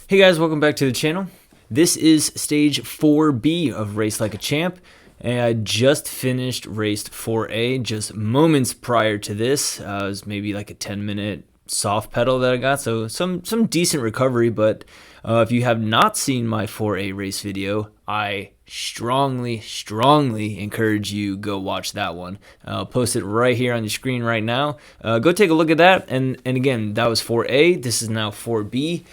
Hey guys, welcome back to the channel. This is stage 4B of Race Like a Champ, and I just finished race 4A just moments prior to this. It was maybe like a 10-minute soft pedal that I got, so some decent recovery, but if you have not seen my 4A race video, I strongly encourage you go watch that one. I'll post it right here on your screen right now. Go take a look at that, and again, that was 4A. This is now 4B.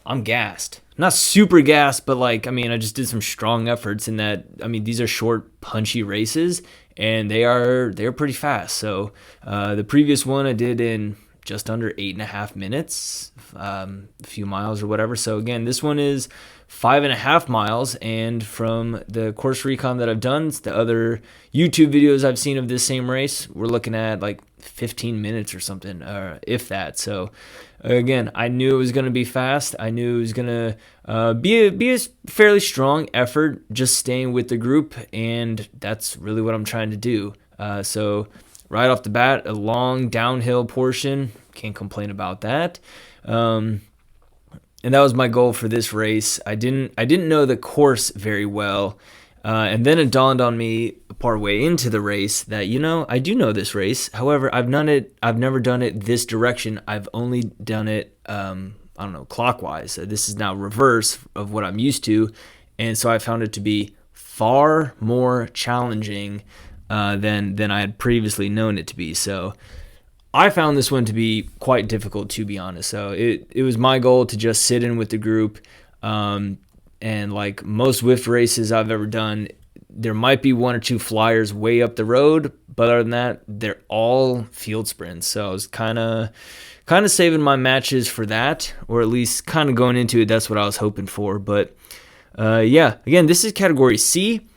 I'm gassed. Not super gassed, but I just did some strong efforts in that. These are short, punchy races, and they're pretty fast. So the previous one I did in just under 8.5 minutes, a few miles or whatever. So again, this one is 5.5 miles, and from the course recon that I've done, the other YouTube videos I've seen of this same race, we're looking at like 15 minutes or something, if that. So again, I knew it was going to be fast. I knew it was going to be a fairly strong effort, just staying with the group, and that's really what I'm trying to do. So right off the bat, a long downhill portion, can't complain about that. And that was my goal for this race. I didn't know the course very well, and then it dawned on me partway into the race that I do know this race. However, I've never done it this direction. I've only done it clockwise. This is now reverse of what I'm used to, and so I found it to be far more challenging than I had previously known it to be. So I found this one to be quite difficult, to be honest. So it was my goal to just sit in with the group. And like most Zwift races I've ever done, there might be one or two flyers way up the road, but other than that, they're all field sprints. So I was kind of saving my matches for that, or at least kind of going into it. That's what I was hoping for. But yeah, again, this is category C.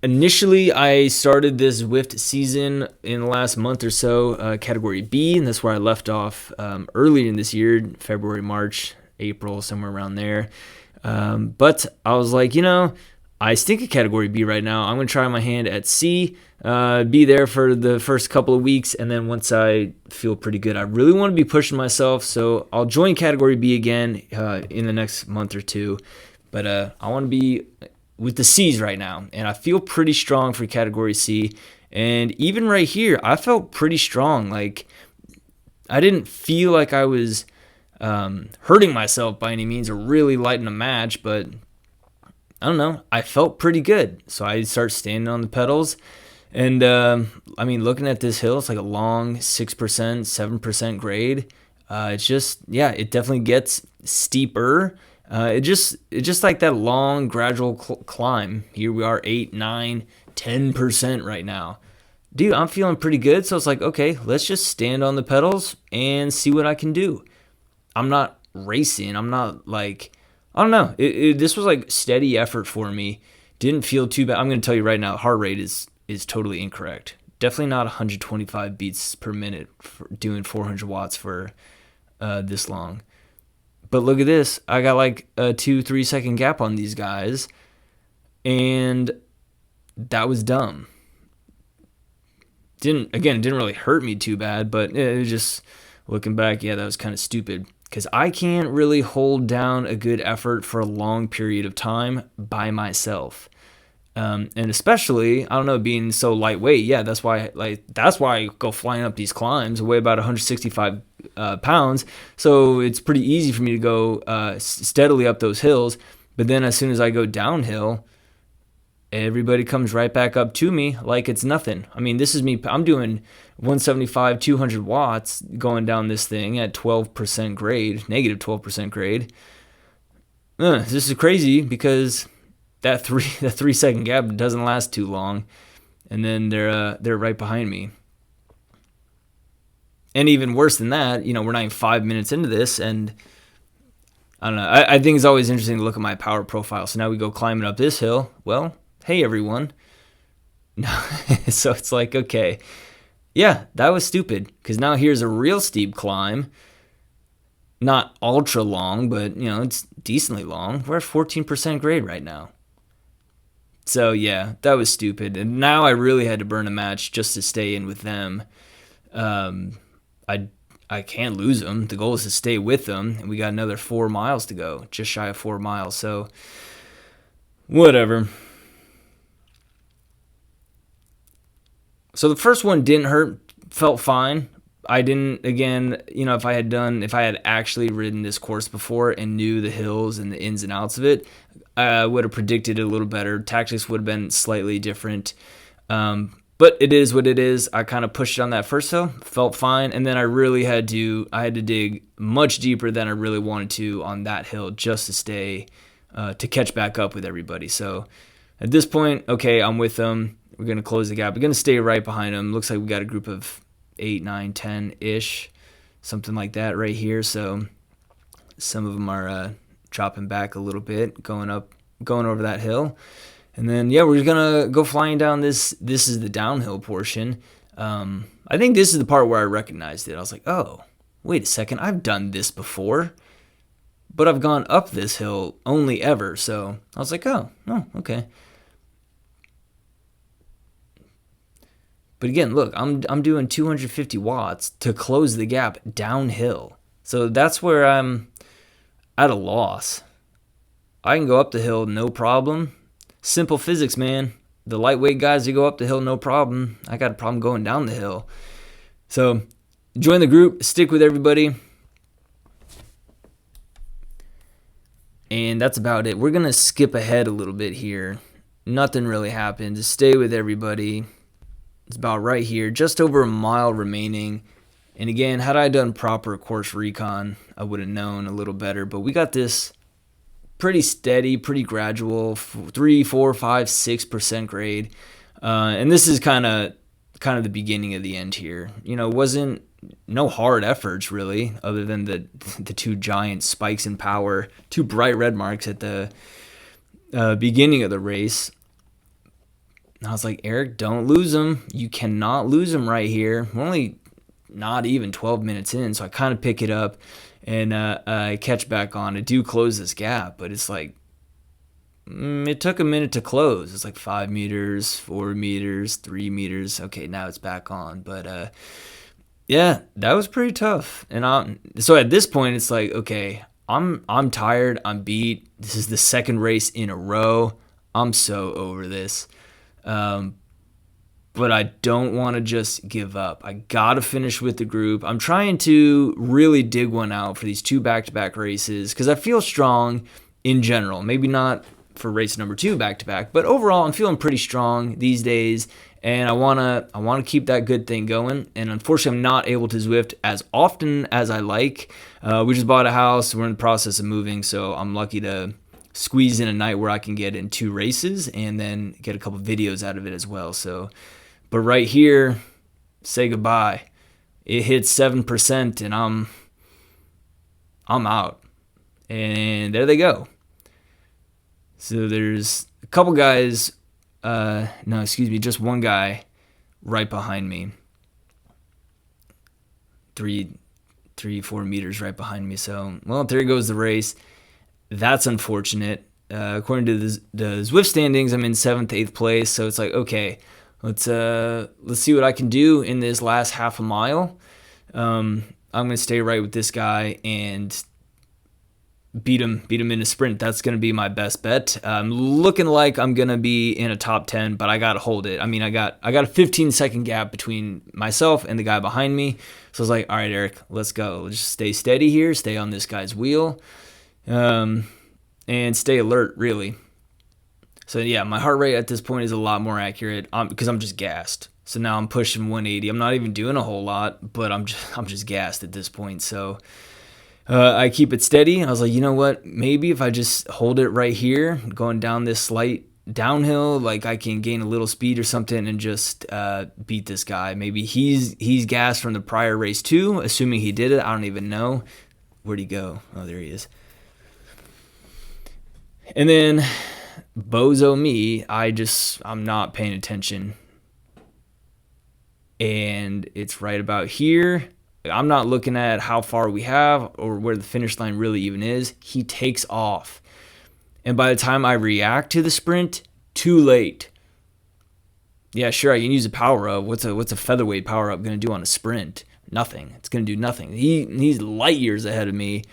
Initially, I started this Zwift season in the last month or so, category B, and that's where I left off earlier in this year, February, March, April, somewhere around there. But I was like, I stink at category B right now. I'm going to try my hand at C, be there for the first couple of weeks, and then once I feel pretty good, I really want to be pushing myself, so I'll join category B again in the next month or two. But I want to be with the C's right now, and I feel pretty strong for category C. And even right here, I felt pretty strong. Like, I didn't feel like I was hurting myself by any means or really lighting a match, but I don't know, I felt pretty good. So I start standing on the pedals, and looking at this hill, it's like a long 6%, 7% grade. It's just, yeah, it definitely gets steeper. It's just like that long gradual climb. Here we are 8, 9, 10% right now. Dude, I'm feeling pretty good. So it's like, okay, let's just stand on the pedals and see what I can do. I'm not racing. I'm not like, I don't know. This was like steady effort for me. Didn't feel too bad. I'm going to tell you right now, heart rate is totally incorrect. Definitely not 125 beats per minute for doing 400 watts for this long. But look at this. I got like a 2-3 second gap on these guys, and that was dumb. Didn't really hurt me too bad, but it was just, looking back, yeah, that was kind of stupid, because I can't really hold down a good effort for a long period of time by myself. And especially, I don't know, being so lightweight. Yeah, that's why I go flying up these climbs. I weigh about 165 pounds, so it's pretty easy for me to go steadily up those hills. But then as soon as I go downhill, everybody comes right back up to me like it's nothing. This is me. I'm doing 175, 200 watts going down this thing at 12% grade, negative 12% grade. This is crazy, because that 3 second gap doesn't last too long, and then they're right behind me. And even worse than that, we're not even 5 minutes into this, and I don't know. I think it's always interesting to look at my power profile. So now we go climbing up this hill. Well, hey everyone. So it's like, okay, yeah, that was stupid, because now here's a real steep climb. Not ultra long, but it's decently long. We're at 14% grade right now. So yeah, that was stupid. And now I really had to burn a match just to stay in with them. I I can't lose them. The goal is to stay with them, and we got another 4 miles to go, just shy of 4 miles. So whatever. So the first one didn't hurt, felt fine. I didn't, again, if I had actually ridden this course before and knew the hills and the ins and outs of it, I would have predicted it a little better. Tactics would have been slightly different. But it is what it is. I kind of pushed it on that first hill, felt fine, and then I had to dig much deeper than I really wanted to on that hill just to catch back up with everybody. So at this point, okay, I'm with them. We're going to close the gap. We're going to stay right behind them. Looks like we got a group of 8, 9, 10-ish, something like that right here. So some of them are dropping back a little bit, going over that hill. And then, we're going to go flying down this. This is the downhill portion. I think this is the part where I recognized it. I was like, oh, wait a second. I've done this before, but I've gone up this hill only ever. So I was like, oh, okay. But again, look, I'm doing 250 watts to close the gap downhill. So that's where I'm at a loss. I can go up the hill, no problem. Simple physics, man. The lightweight guys, they go up the hill, no problem. I got a problem going down the hill. So join the group, stick with everybody. And that's about it. We're going to skip ahead a little bit here. Nothing really happened. Just stay with everybody. It's about right here, just over a mile remaining. And again, had I done proper course recon, I would have known a little better. But we got this pretty steady, pretty gradual, 3, 4, 5, 6% grade. And this is kind of the beginning of the end here. Wasn't no hard efforts really, other than the two giant spikes in power, two bright red marks at the beginning of the race. And I was like, Eric, don't lose them. You cannot lose them right here. We're only not even 12 minutes in, so I kind of pick it up and I catch back on. I do close this gap, but it's like it took a minute to close. It's like 5 meters, 4 meters, 3 meters. Okay, now it's back on. But that was pretty tough. And so at this point, it's like, okay, I'm tired. I'm beat. This is the second race in a row. I'm so over this. But I don't want to just give up. I got to finish with the group. I'm trying to really dig one out for these 2 back-to-back races because I feel strong in general. Maybe not for race number 2 back-to-back, but overall I'm feeling pretty strong these days, and I want to keep that good thing going. And unfortunately, I'm not able to Zwift as often as I like. We just bought a house. We're in the process of moving, so I'm lucky to squeeze in a night where I can get in 2 races and then get a couple videos out of it as well. So, but right here, say goodbye. It hits 7% and I'm out. And there they go. So there's a couple guys, just one guy right behind me. 4 meters right behind me. So, well, there goes the race. That's unfortunate. According to the Zwift standings, I'm in 7th, 8th place. So it's like, okay, let's see what I can do in this last half a mile. I'm gonna stay right with this guy and beat him in a sprint. That's gonna be my best bet. Looking like I'm gonna be in a top 10, but I gotta hold it. I mean, I got a 15-second gap between myself and the guy behind me. So I was like, all right, Eric, let's go. Let's just stay steady here. Stay on this guy's wheel. And stay alert, really. So yeah, my heart rate at this point is a lot more accurate because I'm just gassed. So now I'm pushing 180. I'm not even doing a whole lot, but I'm just gassed at this point. So I keep it steady. I was like, you know what? Maybe if I just hold it right here, going down this slight downhill, like I can gain a little speed or something and just beat this guy. Maybe he's gassed from the prior race too, assuming he did it. I don't even know. Where'd he go? Oh, there he is. And then, bozo me, I'm not paying attention. And it's right about here. I'm not looking at how far we have or where the finish line really even is. He takes off. And by the time I react to the sprint, too late. Yeah, sure, I can use a power-up. What's a featherweight power-up going to do on a sprint? nothing. It's going to do nothing. He's light years ahead of me.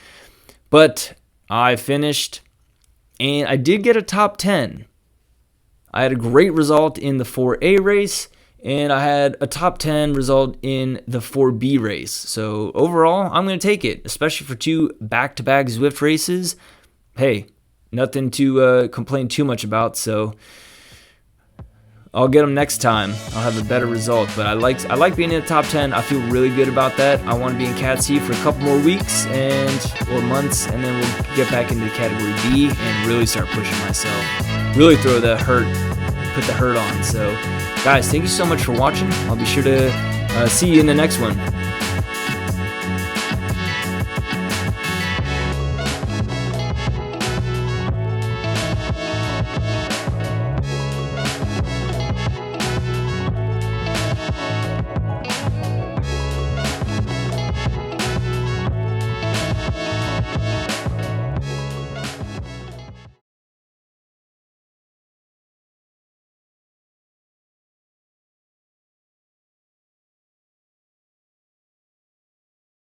But I finished, and I did get a top 10. I had a great result in the 4A race, and I had a top 10 result in the 4B race. So overall, I'm going to take it, especially for 2 back-to-back Zwift races. Hey, nothing to complain too much about, so I'll get them next time. I'll have a better result, but I like being in the top 10. I feel really good about that. I want to be in Cat C for a couple more weeks or months, and then we'll get back into Category B and really start pushing myself. Really put the hurt on. So, guys, thank you so much for watching. I'll be sure to see you in the next one.